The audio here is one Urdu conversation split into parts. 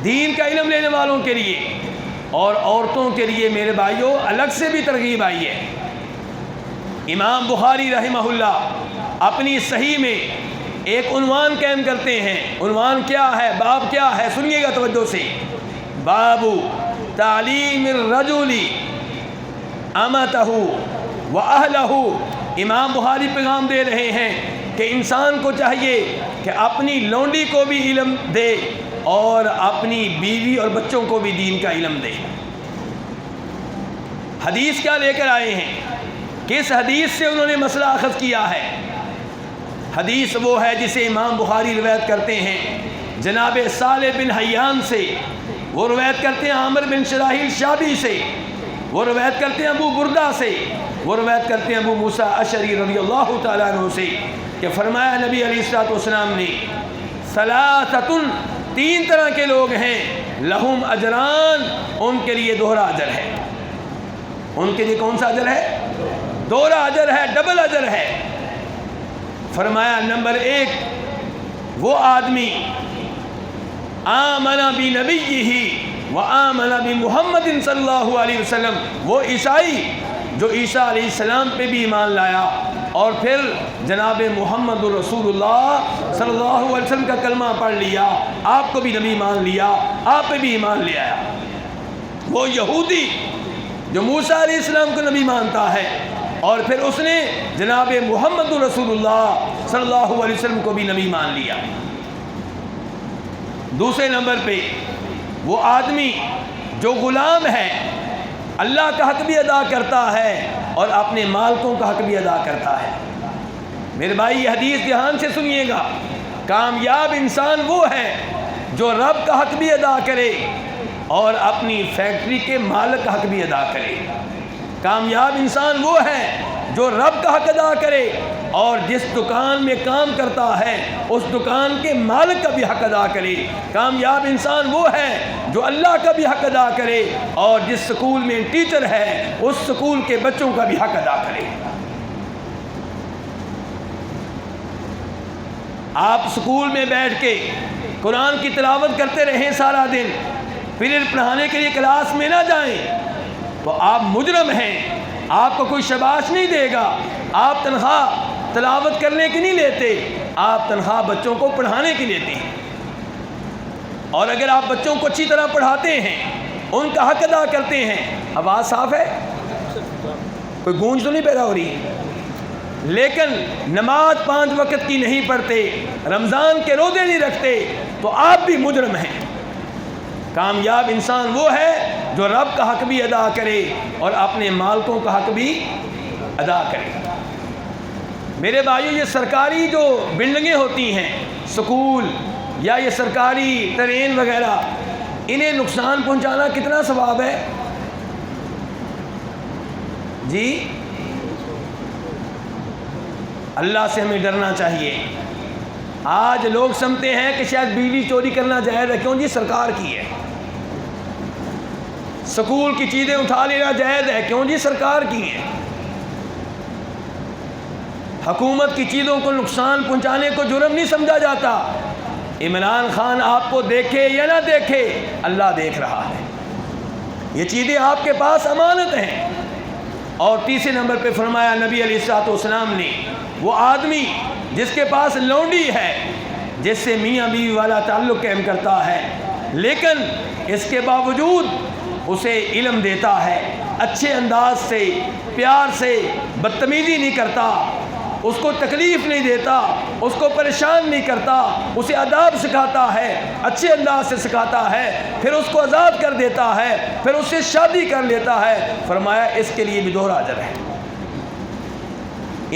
دین کا علم لینے والوں کے لیے، اور عورتوں کے لیے میرے بھائیوں الگ سے بھی ترغیب آئی ہے۔ امام بخاری رحمہ اللہ اپنی صحیح میں ایک عنوان قائم کرتے ہیں۔ عنوان کیا ہے، باب کیا ہے، سنیے گا توجہ سے۔ باب تعلیم الرجل امتہ و اہلہ۔ امام بخاری پیغام دے رہے ہیں کہ انسان کو چاہیے کہ اپنی لونڈی کو بھی علم دے اور اپنی بیوی اور بچوں کو بھی دین کا علم دے۔ حدیث کیا لے کر آئے ہیں، کس حدیث سے انہوں نے مسئلہ اخذ کیا ہے؟ حدیث وہ ہے جسے امام بخاری روایت کرتے ہیں جناب صالح بن حیان سے، وہ روایت کرتے ہیں عامر بن شراحیل شابی سے، وہ روایت کرتے ہیں ابو بردہ سے، وہ روایت کرتے ہیں ابو موسیٰ اشعری رضی اللہ تعالیٰ عنہ سے کہ فرمایا نبی علیہ الصلوۃ والسلام نے ثلاثۃ، تین طرح کے لوگ ہیں، لہم اجران، ان کے لیے دوہرا اجر ہے۔ ان کے لیے کون سا اجر ہے؟ دوہرا اجر ہے، ڈبل اجر ہے۔ فرمایا نمبر ایک، وہ آدمی آمن بنبیہ و آمن بمحمد صلی اللہ علیہ وسلم، وہ عیسائی جو عیسیٰ علیہ السلام پہ بھی ایمان لایا اور پھر جناب محمد رسول اللہ صلی اللہ علیہ وسلم کا کلمہ پڑھ لیا، آپ کو بھی نبی مان لیا، آپ پہ بھی ایمان لے آیا۔ وہ یہودی جو موسیٰ علیہ السلام کو نبی مانتا ہے اور پھر اس نے جناب محمد رسول اللہ صلی اللہ علیہ وسلم کو بھی نبی مان لیا۔ دوسرے نمبر پہ وہ آدمی جو غلام ہے، اللہ کا حق بھی ادا کرتا ہے اور اپنے مالکوں کا حق بھی ادا کرتا ہے۔ میرے بھائی یہ حدیث دھیان سے سنیے گا، کامیاب انسان وہ ہے جو رب کا حق بھی ادا کرے اور اپنی فیکٹری کے مالک کا حق بھی ادا کرے۔ کامیاب انسان وہ ہے جو رب کا حق ادا کرے اور جس دکان میں کام کرتا ہے اس دکان کے مالک کا بھی حق ادا کرے۔ کامیاب انسان وہ ہے جو اللہ کا بھی حق ادا کرے اور جس سکول میں ٹیچر ہے اس سکول کے بچوں کا بھی حق ادا کرے۔ آپ سکول میں بیٹھ کے قرآن کی تلاوت کرتے رہیں سارا دن، پھر پڑھانے کے لیے کلاس میں نہ جائیں تو آپ مجرم ہیں، آپ کو کوئی شاباش نہیں دے گا۔ آپ تنخواہ تلاوت کرنے کی نہیں لیتے، آپ تنخواہ بچوں کو پڑھانے کی لیتے ہیں، اور اگر آپ بچوں کو اچھی طرح پڑھاتے ہیں، ان کا حق ادا کرتے ہیں۔ آواز صاف ہے؟ کوئی گونج تو نہیں پیدا ہو رہی؟ لیکن نماز 5 وقت کی نہیں پڑھتے، رمضان کے روزے نہیں رکھتے تو آپ بھی مجرم ہیں۔ کامیاب انسان وہ ہے جو رب کا حق بھی ادا کرے اور اپنے مالکوں کا حق بھی ادا کرے۔ میرے بھائیو یہ سرکاری جو بلڈنگیں ہوتی ہیں، سکول یا یہ سرکاری ٹرین وغیرہ، انہیں نقصان پہنچانا کتنا ثواب ہے؟ جی اللہ سے ہمیں ڈرنا چاہیے۔ آج لوگ سمجھتے ہیں کہ شاید بجلی چوری کرنا جائز ہے، کیوں جی؟ سرکار کی ہے۔ سکول کی چیزیں اٹھا لینا جائز ہے، کیوں جی؟ سرکار کی ہیں۔ حکومت کی چیزوں کو نقصان پہنچانے کو جرم نہیں سمجھا جاتا۔ عمران خان آپ کو دیکھے یا نہ دیکھے، اللہ دیکھ رہا ہے۔ یہ چیزیں آپ کے پاس امانت ہیں۔ اور تیسرے نمبر پہ فرمایا نبی علیہ الصلوۃ والسلام نے، وہ آدمی جس کے پاس لونڈی ہے، جس سے میاں بیوی والا تعلق قائم کرتا ہے، لیکن اس کے باوجود اسے علم دیتا ہے، اچھے انداز سے، پیار سے، بدتمیزی نہیں کرتا، اس کو تکلیف نہیں دیتا، اس کو پریشان نہیں کرتا، اسے آداب سکھاتا ہے، اچھے انداز سے سکھاتا ہے، پھر اس کو آزاد کر دیتا ہے، پھر اس سے شادی کر لیتا ہے، فرمایا اس کے لیے بھی دوہرا اجر ہے۔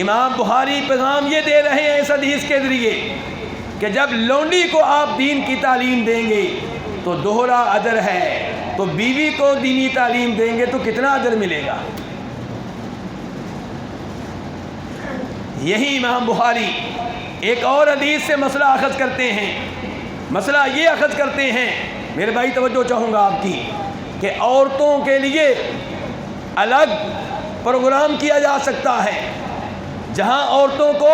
امام بخاری پیغام یہ دے رہے ہیں اس حدیث کے ذریعے کہ جب لونڈی کو آپ دین کی تعلیم دیں گے تو دوہرا اجر ہے، تو بیوی کو دینی تعلیم دیں گے تو کتنا اجر ملے گا؟ یہی امام بخاری ایک اور حدیث سے مسئلہ اخذ کرتے ہیں۔ مسئلہ یہ اخذ کرتے ہیں، میرے بھائی توجہ چاہوں گا آپ کی، کہ عورتوں کے لیے الگ پروگرام کیا جا سکتا ہے جہاں عورتوں کو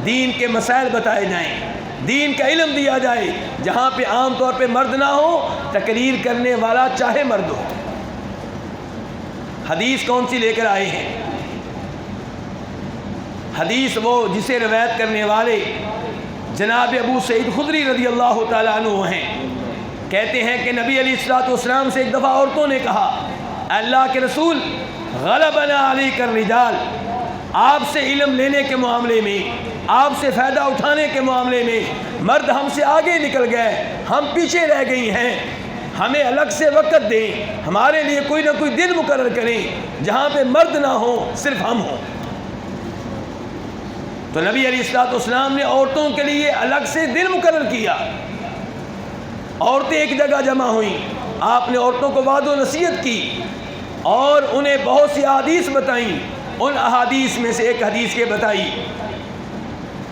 دین کے مسائل بتائے جائیں، دین کا علم دیا جائے، جہاں پہ عام طور پہ مرد نہ ہو، تقریر کرنے والا چاہے مرد ہو۔ حدیث کون سی لے کر آئے ہیں؟ حدیث وہ جسے روایت کرنے والے جناب ابو سعید خدری رضی اللہ تعالیٰ عنہ ہیں۔ کہتے ہیں کہ نبی علیہ الصلوۃ والسلام سے ایک دفعہ عورتوں نے کہا، اللہ کے رسول، غلبنا علیک الرجال، آپ سے علم لینے کے معاملے میں، آپ سے فائدہ اٹھانے کے معاملے میں مرد ہم سے آگے نکل گئے، ہم پیچھے رہ گئی ہیں، ہمیں الگ سے وقت دیں، ہمارے لیے کوئی نہ کوئی دن مقرر کریں جہاں پہ مرد نہ ہوں، صرف ہم ہوں۔ تو نبی علیہ الصلوۃ والسلام نے عورتوں کے لیے الگ سے دن مقرر کیا، عورتیں ایک جگہ جمع ہوئیں، آپ نے عورتوں کو وعظ و نصیحت کی اور انہیں بہت سی احادیث بتائیں۔ ان احادیث میں سے ایک حدیث یہ بتائی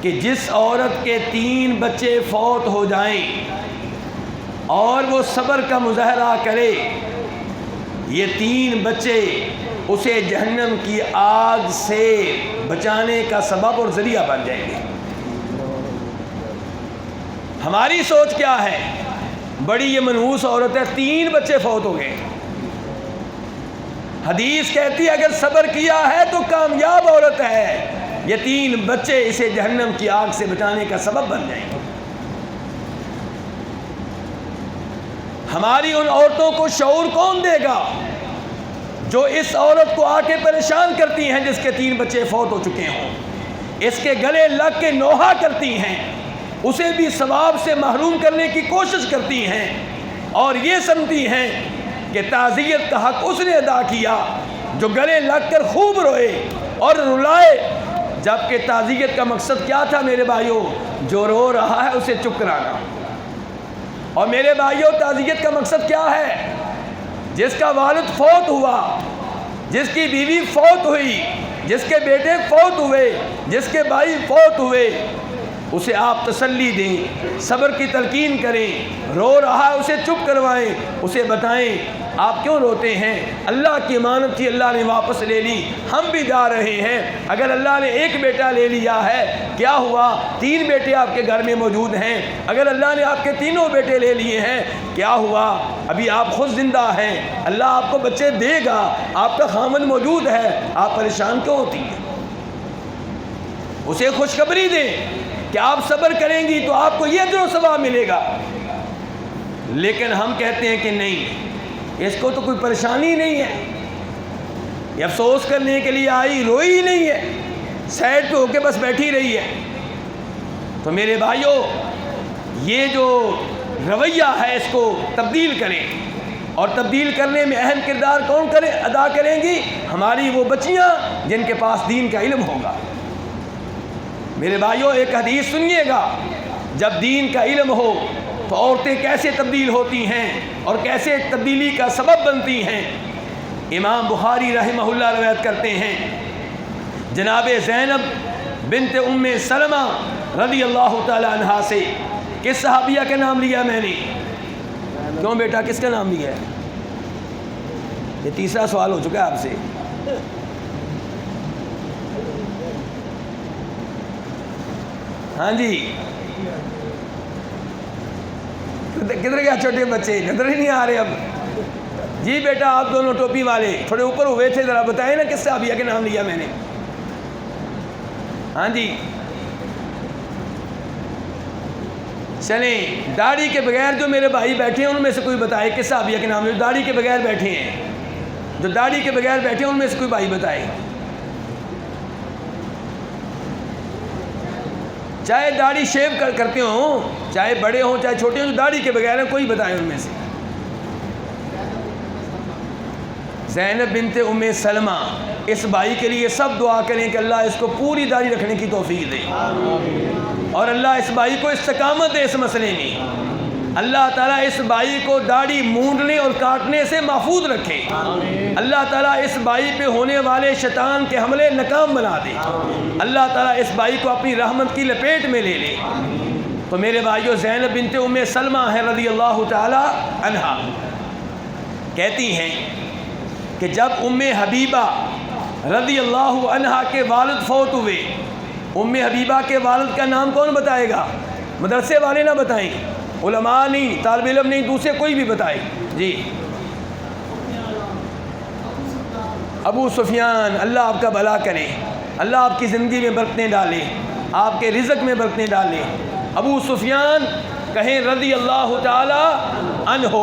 کہ جس عورت کے 3 بچے فوت ہو جائیں اور وہ صبر کا مظاہرہ کرے، یہ 3 بچے اسے جہنم کی آگ سے بچانے کا سبب اور ذریعہ بن جائیں گے۔ ہماری سوچ کیا ہے؟ بڑی یہ منحوس عورت ہے، 3 بچے فوت ہو گئے۔ حدیث کہتی ہے اگر صبر کیا ہے تو کامیاب عورت ہے، یہ 3 بچے اسے جہنم کی آگ سے بچانے کا سبب بن جائیں گے۔ ہماری ان عورتوں کو شعور کون دے گا جو اس عورت کو آ کے پریشان کرتی ہیں جس کے 3 بچے فوت ہو چکے ہوں، اس کے گلے لگ کے نوحہ کرتی ہیں، اسے بھی ثواب سے محروم کرنے کی کوشش کرتی ہیں اور یہ سمجھتی ہیں کہ تعزیت کا حق اس نے ادا کیا جو گلے لگ کر خوب روئے اور رلائے، جبکہ تعزیت کا مقصد کیا تھا میرے بھائیوں؟ جو رو رہا ہے اسے چپ کرانا۔ اور میرے بھائیوں، تعزیت کا مقصد کیا ہے؟ جس کا والد فوت ہوا، جس کی بیوی فوت ہوئی، جس کے بیٹے فوت ہوئے، جس کے بھائی فوت ہوئے، اسے آپ تسلی دیں، صبر کی تلقین کریں، رو رہا ہے اسے چپ کروائیں، اسے بتائیں آپ کیوں روتے ہیں، اللہ کی امانت تھی، اللہ نے واپس لے لی، ہم بھی جا رہے ہیں، اگر اللہ نے 1 بیٹا لے لیا ہے کیا ہوا، 3 بیٹے آپ کے گھر میں موجود ہیں، اگر اللہ نے آپ کے 3 بیٹے لے لیے ہیں کیا ہوا، ابھی آپ خود زندہ ہیں، اللہ آپ کو بچے دے گا، آپ کا خامن موجود ہے، آپ پریشان کیوں ہوتی ہیں؟ اسے خوشخبری دیں کہ آپ صبر کریں گی تو آپ کو یہ اجر و ثواب ملے گا۔ لیکن ہم کہتے ہیں کہ نہیں، اس کو تو کوئی پریشانی نہیں ہے، یہ افسوس کرنے کے لیے آئی، روئی ہی نہیں ہے، سائڈ پہ ہو کے بس بیٹھی رہی ہے۔ تو میرے بھائیوں، یہ جو رویہ ہے اس کو تبدیل کریں، اور تبدیل کرنے میں اہم کردار کون ادا کریں گی؟ ہماری وہ بچیاں جن کے پاس دین کا علم ہوگا۔ میرے بھائیوں، ایک حدیث سنیے گا، جب دین کا علم ہو تو عورتیں کیسے تبدیل ہوتی ہیں اور کیسے تبدیلی کا سبب بنتی ہیں۔ امام بخاری رحمہ اللہ روایت کرتے ہیں جناب زینب بنت ام سلمہ رضی اللہ تعالی عنہا سے۔ کس صحابیہ کا نام لیا میں نے؟ کیوں بیٹا، کس کا نام لیا ہے؟ یہ تیسرا سوال ہو چکا ہے آپ سے۔ ہاں جی، کدھر گیا چھوٹے بچے؟ نظر ہی نہیں آ رہے اب۔ جی بیٹا، آپ دونوں ٹوپی والے تھوڑے اوپر ہوئے تھے، ذرا بتائیں نا کس صحابیہ کے نام لیا میں نے؟ ہاں جی چلیں، داڑھی کے بغیر جو میرے بھائی بیٹھے ہیں ان میں سے کوئی بتائے کس صحابیہ کے نام، جو داڑھی کے بغیر بیٹھے ہیں، جو داڑھی کے بغیر بیٹھے ہیں ان میں سے کوئی بھائی بتائے۔ چاہے داڑھی شیو کرتے ہوں، چاہے بڑے ہوں چاہے چھوٹے ہوں، جو داڑھی کے بغیر ہیں کوئی بتائے ان میں سے۔ زینب بنت ام سلمہ، اس بھائی کے لیے سب دعا کریں کہ اللہ اس کو پوری داڑھی رکھنے کی توفیق دے، اور اللہ اس بھائی کو استقامت دے اس مسئلے میں، اللہ تعالیٰ اس بھائی کو داڑھی مونڈنے اور کاٹنے سے محفوظ رکھے، اللہ تعالیٰ اس بھائی پہ ہونے والے شیطان کے حملے ناکام بنا دے، اللہ تعالیٰ اس بھائی کو اپنی رحمت کی لپیٹ میں لے لے۔ تو میرے بھائیو، زینب بنت ام سلمہ ہے رضی اللہ تعالی عنہا، کہتی ہیں کہ جب ام حبیبہ رضی اللہ عنہا کے والد فوت ہوئے، ام حبیبہ کے والد کا نام کون بتائے گا؟ مدرسے والے نہ بتائیں، علماء نہیں، طالب علم نہیں، دوسرے کوئی بھی بتائے۔ جی ابو سفیان، اللہ آپ کا بھلا کرے، اللہ آپ کی زندگی میں برکتیں ڈالے، آپ کے رزق میں برکتیں ڈالے۔ ابو سفیان کہیں رضی اللہ تعالی عنہ۔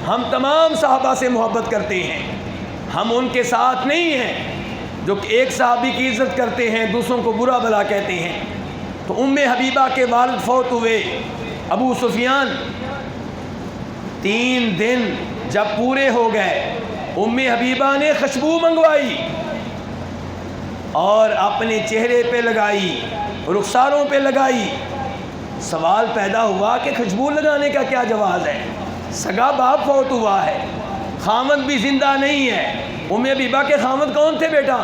ہم تمام صحابہ سے محبت کرتے ہیں، ہم ان کے ساتھ نہیں ہیں جو ایک صحابی کی عزت کرتے ہیں دوسروں کو برا بھلا کہتے ہیں۔ تو ام حبیبہ کے والد فوت ہوئے، ابو سفیان 3 دن جب پورے ہو گئے، ام حبیبہ نے خوشبو منگوائی اور اپنے چہرے پہ لگائی، رخساروں پہ لگائی۔ سوال پیدا ہوا کہ خوشبو لگانے کا کیا جواز ہے؟ سگا باپ فوت ہوا ہے، خامد بھی زندہ نہیں ہے۔ ام حبیبہ کے خامد کون تھے بیٹا؟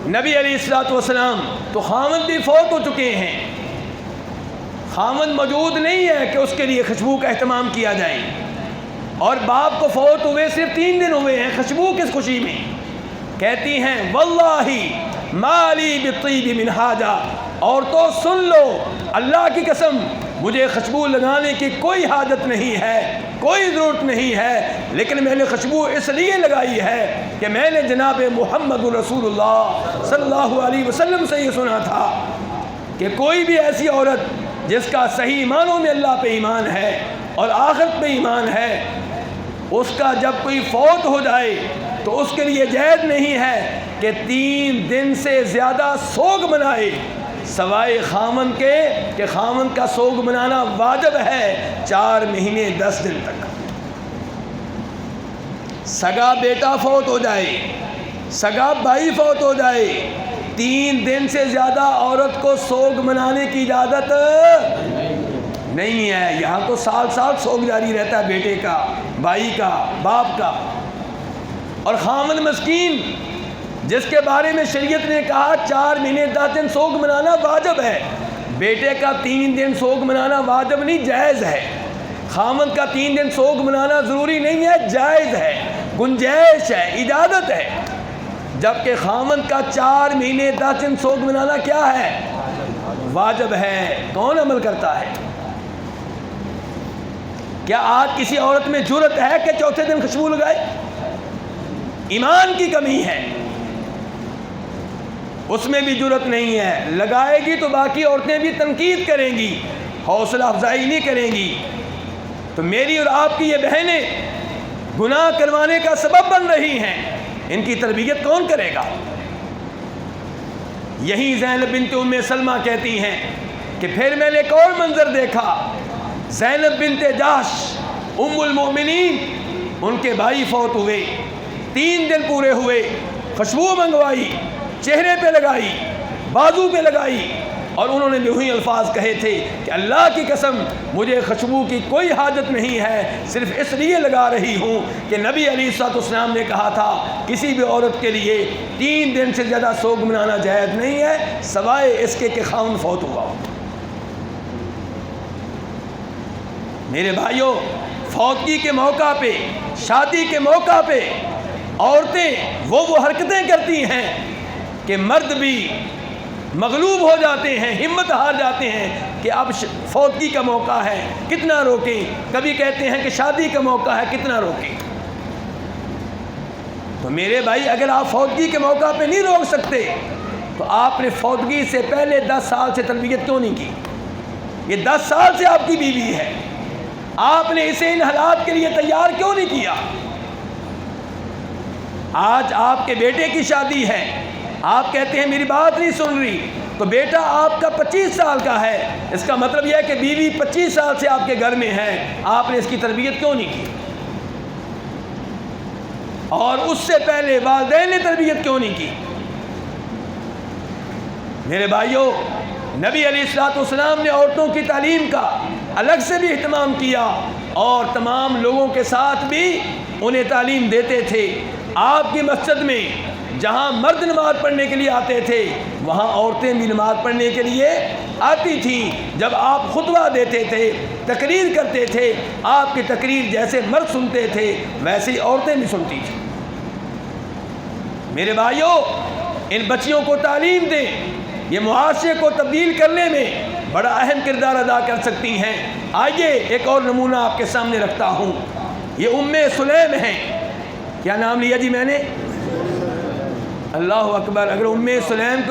نبی علیہ الصلوۃ والسلام۔ تو خامد بھی فوت ہو چکے ہیں، خامد موجود نہیں ہے کہ اس کے لیے خوشبو کا اہتمام کیا جائے، اور باپ کو فوت ہوئے صرف 3 دن ہوئے ہیں، خوشبو کس خوشی میں؟ کہتی ہیں واللہ ما لی بالطیب من حاجہ، اور تو سن لو اللہ کی قسم مجھے خوشبو لگانے کی کوئی حاجت نہیں ہے، کوئی ضرورت نہیں ہے، لیکن میں نے خوشبو اس لیے لگائی ہے کہ میں نے جناب محمد رسول اللہ صلی اللہ علیہ وسلم سے یہ سنا تھا کہ کوئی بھی ایسی عورت جس کا صحیح معنوں میں اللہ پہ ایمان ہے اور آخرت پہ ایمان ہے، اس کا جب کوئی فوت ہو جائے تو اس کے لیے جائز نہیں ہے کہ 3 دن سے زیادہ سوگ منائے، سوائے خامن کے کہ خامن کا سوگ منانا واجب ہے 4 مہینے 10 دن تک۔ سگا بیٹا فوت ہو جائے، سگا بھائی فوت ہو جائے، 3 دن سے زیادہ عورت کو سوگ منانے کی اجازت نہیں ہے۔ یہاں تو سال سال سوگ جاری رہتا ہے، بیٹے کا، بھائی کا، باپ کا۔ اور خامد مسکین جس کے بارے میں شریعت نے کہا 4 مہینے 10 دن سوگ منانا واجب ہے، بیٹے کا 3 دن سوگ منانا واجب نہیں، جائز ہے۔ خامد کا 3 دن سوگ منانا ضروری نہیں ہے، جائز ہے، گنجائش ہے، اجازت ہے، جبکہ خامد کا 4 مہینے 10 دن سوگ منانا کیا ہے؟ واجب ہے۔ کون عمل کرتا ہے؟ کیا آج کسی عورت میں جرأت ہے کہ چوتھے دن خوشبو لگائے؟ ایمان کی کمی ہے، اس میں بھی جرأت نہیں ہے۔ لگائے گی تو باقی عورتیں بھی تنقید کریں گی، حوصلہ افزائی نہیں کریں گی۔ تو میری اور آپ کی یہ بہنیں گناہ کروانے کا سبب بن رہی ہیں، ان کی تربیت کون کرے گا؟ یہی زینب بنت ام سلمہ کہتی ہیں کہ پھر میں نے ایک اور منظر دیکھا، زینب بنت جحش ام المؤمنین، ان کے بھائی فوت ہوئے، 3 دن پورے ہوئے، خوشبو منگوائی، چہرے پہ لگائی، بازو پہ لگائی، اور انہوں نے بھی وہی الفاظ کہے تھے کہ اللہ کی قسم مجھے خوشبو کی کوئی حاجت نہیں ہے، صرف اس لیے لگا رہی ہوں کہ نبی علیہ الصلوۃ والسلام نے کہا تھا کسی بھی عورت کے لیے 3 دن سے زیادہ سوگ منانا جائز نہیں ہے، سوائے اس کے کہ خاوند فوت ہوا ہو۔ میرے بھائیوں، فوتگی کے موقع پہ، شادی کے موقع پہ عورتیں وہ حرکتیں کرتی ہیں کہ مرد بھی مغلوب ہو جاتے ہیں، ہمت ہار جاتے ہیں کہ اب فوتگی کا موقع ہے، کتنا روکیں۔ کبھی کہتے ہیں کہ شادی کا موقع ہے، کتنا روکیں۔ تو میرے بھائی، اگر آپ فوتگی کے موقع پہ نہیں روک سکتے تو آپ نے فوتگی سے پہلے 10 سال سے تربیت کیوں نہیں کی؟ یہ 10 سال سے آپ کی بیوی ہے، آپ نے اسے ان حالات کے لیے تیار کیوں نہیں کیا؟ آج آپ کے بیٹے کی شادی ہے، آپ کہتے ہیں میری بات نہیں سن رہی، تو بیٹا آپ کا 25 سال کا ہے، اس کا مطلب یہ ہے کہ بیوی 25 سال سے آپ کے گھر میں ہے، آپ نے اس کی تربیت کیوں نہیں کی؟ اور اس سے پہلے والدین نے تربیت کیوں نہیں کی؟ میرے بھائیوں، نبی علیہ الصلوۃ والسلام نے عورتوں کی تعلیم کا الگ سے بھی اہتمام کیا اور تمام لوگوں کے ساتھ بھی انہیں تعلیم دیتے تھے۔ آپ کی مسجد میں جہاں مرد نماز پڑھنے کے لیے آتے تھے وہاں عورتیں بھی نماز پڑھنے کے لیے آتی تھیں۔ جب آپ خطبہ دیتے تھے، تقریر کرتے تھے، آپ کی تقریر جیسے مرد سنتے تھے ویسے ہی عورتیں بھی سنتی تھیں۔ میرے بھائیوں، ان بچیوں کو تعلیم دیں، یہ معاشرے کو تبدیل کرنے میں بڑا اہم کردار ادا کر سکتی ہیں۔ آئیے ایک اور نمونہ آپ کے سامنے رکھتا ہوں، یہ ام سلیم ہیں۔ کیا نام لیا جی میں نے؟ اللہ اکبر۔ اگر ام سلیم کو